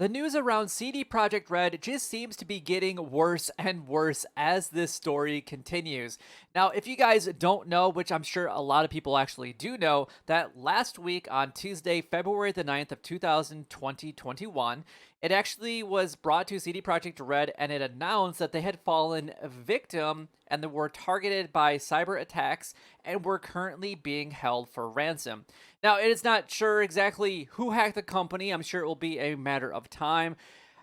The news around CD Projekt Red just seems to be getting worse and worse as this story continues. Now, if you guys don't know, which I'm sure a lot of people actually do know, that last week on Tuesday, February the 9th of 2021, it actually was brought to CD Projekt Red and it announced that they had fallen victim and they were targeted by cyber attacks and were currently being held for ransom. Now, it is not sure exactly who hacked the company. I'm sure it will be a matter of time.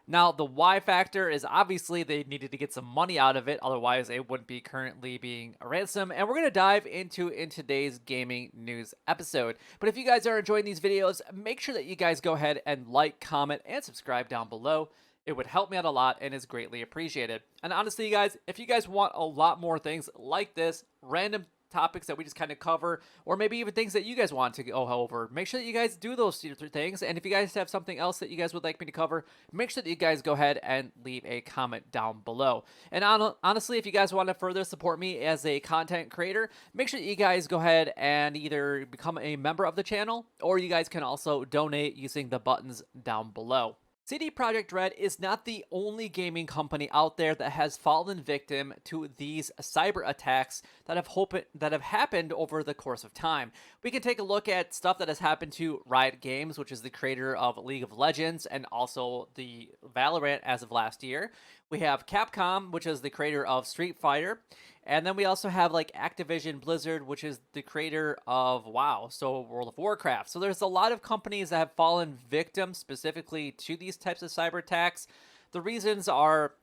Now, the why factor is obviously they needed to get some money out of it, otherwise it wouldn't be currently being a ransom. And we're going to dive into in today's gaming news episode. But if you guys are enjoying these videos, make sure that you guys go ahead and like, comment, and subscribe down below. It would help me out a lot and is greatly appreciated. And honestly, you guys, if you guys want a lot more things like this, random topics that we just kind of cover, or maybe even things that you guys want to go over, make sure that you guys do those things. And if you guys have something else that you guys would like me to cover, make sure that you guys go ahead and leave a comment down below. And honestly, if you guys want to further support me as a content creator, make sure that you guys go ahead and either become a member of the channel, or you guys can also donate using the buttons down below. CD Projekt Red is not the only gaming company out there that has fallen victim to these cyber attacks that have happened over the course of time. We can take a look at stuff that has happened to Riot Games, which is the creator of League of Legends and also the Valorant as of last year. We have Capcom, which is the creator of Street Fighter. And then we also have like Activision Blizzard, which is the creator of WoW, so World of Warcraft. So there's a lot of companies that have fallen victim specifically to these types of cyber attacks. The reasons are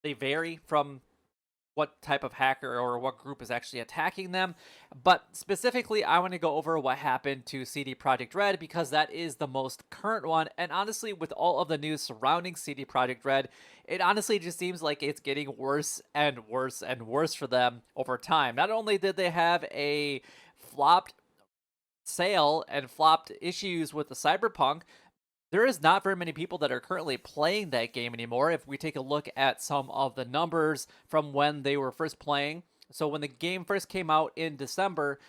they vary from what type of hacker or what group is actually attacking them. But specifically, I want to go over what happened to CD Projekt Red because that is the most current one. And honestly, with all of the news surrounding CD Projekt Red, it honestly just seems like it's getting worse and worse and worse for them over time. Not only did they have a flopped sale and flopped issues with the Cyberpunk, there is not very many people that are currently playing that game anymore. If we take a look at some of the numbers from when they were first playing. So when the game first came out in December,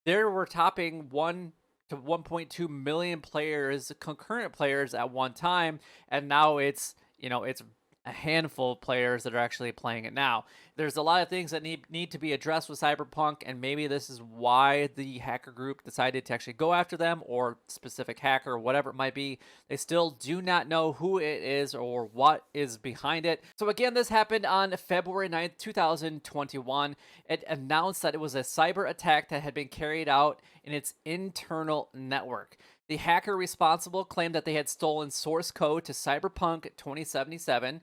there were topping 1 to 1.2 million players, concurrent players at one time. And now it's a handful of players that are actually playing it now. There's a lot of things that need to be addressed with Cyberpunk, and maybe this is why the hacker group decided to actually go after them, or specific hacker, or whatever it might be. They still do not know who it is or what is behind it. So again, this happened on February 9th, 2021. It announced that it was a cyber attack that had been carried out in its internal network. The hacker responsible claimed that they had stolen source code to Cyberpunk 2077,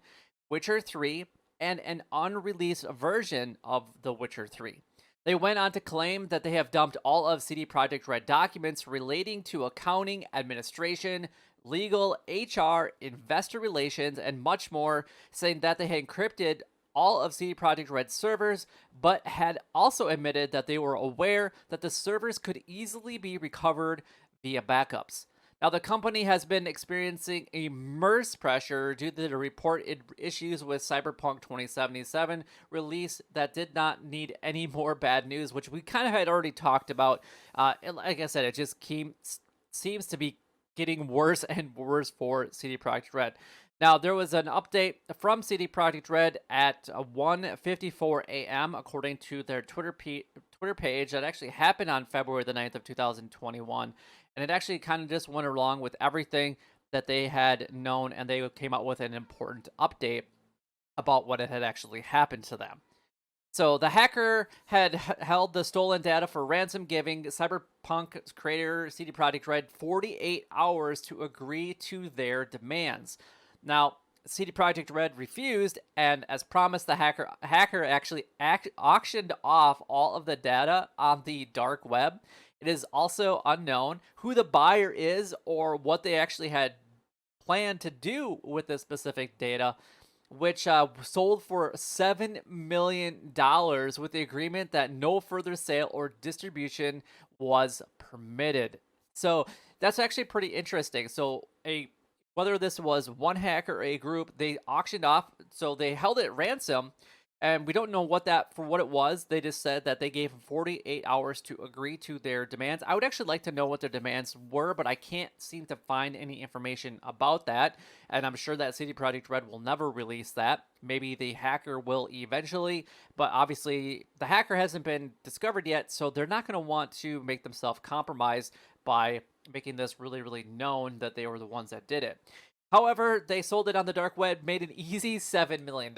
Witcher 3, and an unreleased version of The Witcher 3. They went on to claim that they have dumped all of CD Projekt Red documents relating to accounting, administration, legal, HR, investor relations, and much more, saying that they had encrypted all of CD Projekt Red's servers, but had also admitted that they were aware that the servers could easily be recovered via backups. Now, the company has been experiencing immense pressure due to the reported issues with Cyberpunk 2077 release that did not need any more bad news, which we kind of had already talked about. And like I said, it just seems to be getting worse and worse for CD Projekt Red. Now, there was an update from CD Projekt Red at 1:54 a.m. according to their Twitter page that actually happened on February the 9th of 2021. And it actually kind of just went along with everything that they had known, and they came out with an important update about what had actually happened to them. So the hacker had held the stolen data for ransom, giving Cyberpunk creator CD Projekt Red 48 hours to agree to their demands. Now, CD Projekt Red refused, and as promised, the hacker actually auctioned off all of the data on the dark web. It is also unknown who the buyer is or what they actually had planned to do with this specific data, which sold for $7 million with the agreement that no further sale or distribution was permitted. So that's actually pretty interesting. So whether this was one hacker or a group, they auctioned off, so they held it ransom, And we don't know what that for what it was. They just said that they gave him 48 hours to agree to their demands. I would actually like to know what their demands were, but I can't seem to find any information about that. And I'm sure that CD Projekt Red will never release that. Maybe the hacker will eventually, but obviously the hacker hasn't been discovered yet, so they're not going to want to make themselves compromise by making this really, really known that they were the ones that did it. However, they sold it on the dark web, made an easy $7 million,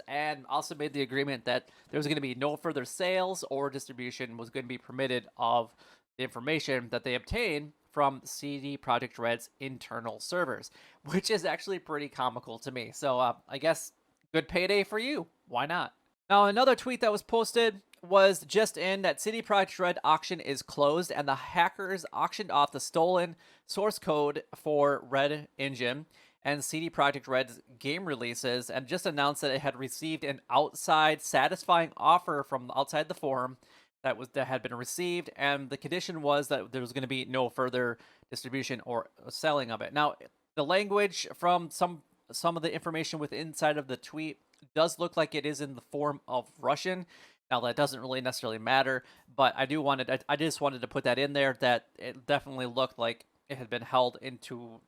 and also made the agreement that there was going to be no further sales or distribution was going to be permitted of the information that they obtained from CD Projekt Red's internal servers, which is actually pretty comical to me. So I guess good payday for you. Why not? Now, another tweet that was posted was just in that CD Projekt Red auction is closed, and the hackers auctioned off the stolen source code for Red Engine and CD Projekt Red's game releases, and just announced that it had received an outside satisfying offer from outside the forum that had been received, and the condition was that there was going to be no further distribution or selling of it. Now, the language from some of the information within inside of the tweet does look like it is in the form of Russian. Now that doesn't really necessarily matter, but I just wanted to put that in there that it definitely looked like it had been held into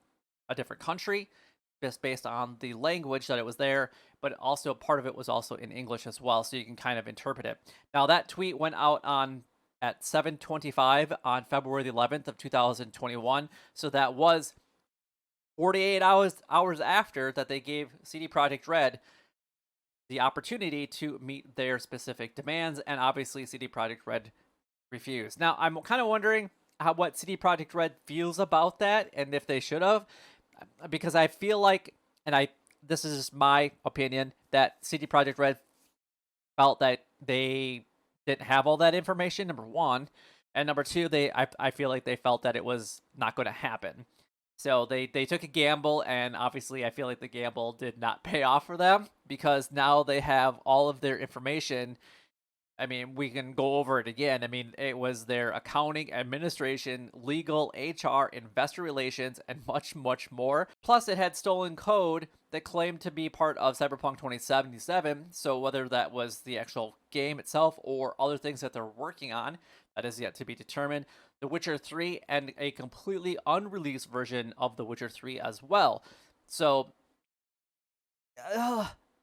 a different country just based on the language that it was there, but also part of it was also in English as well, so you can kind of interpret it. Now that tweet went out on at 7:25 on February the 11th of 2021, so that was 48 hours after that they gave CD Projekt Red the opportunity to meet their specific demands, and obviously CD Projekt Red refused. Now, I'm kind of wondering what CD Projekt Red feels about that, and if they should have, because I feel like, and this is just my opinion, that CD Projekt Red felt that they didn't have all that information. Number one, and number two, I feel like they felt that it was not going to happen. So they took a gamble, and obviously I feel like the gamble did not pay off for them because now they have all of their information. I mean, we can go over it again. I mean, it was their accounting, administration, legal, HR, investor relations, and much, much more. Plus, it had stolen code that claimed to be part of Cyberpunk 2077. So, whether that was the actual game itself or other things that they're working on, that is yet to be determined. The Witcher 3 and a completely unreleased version of The Witcher 3 as well. So,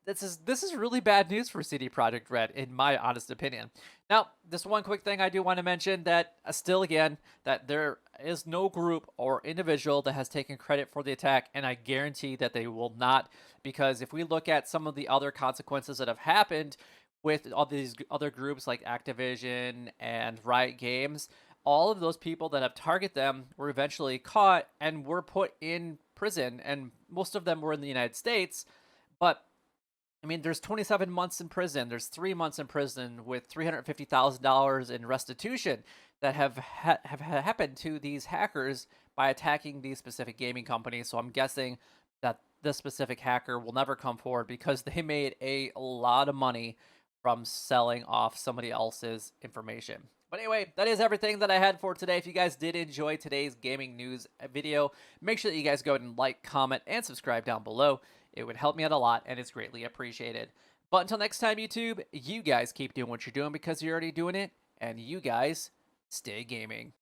this is really bad news for CD Projekt Red, in my honest opinion. Now, just one quick thing I do want to mention that still again that there is no group or individual that has taken credit for the attack, and I guarantee that they will not, because if we look at some of the other consequences that have happened with all these other groups like Activision and Riot Games, all of those people that have targeted them were eventually caught and were put in prison, and most of them were in the United States. But I mean, there's 27 months in prison. There's 3 months in prison with $350,000 in restitution that have happened to these hackers by attacking these specific gaming companies. So I'm guessing that this specific hacker will never come forward because they made a lot of money from selling off somebody else's information. But anyway, that is everything that I had for today. If you guys did enjoy today's gaming news video, make sure that you guys go ahead and like, comment, and subscribe down below. It would help me out a lot, and it's greatly appreciated. But until next time, YouTube, you guys keep doing what you're doing because you're already doing it, and you guys stay gaming.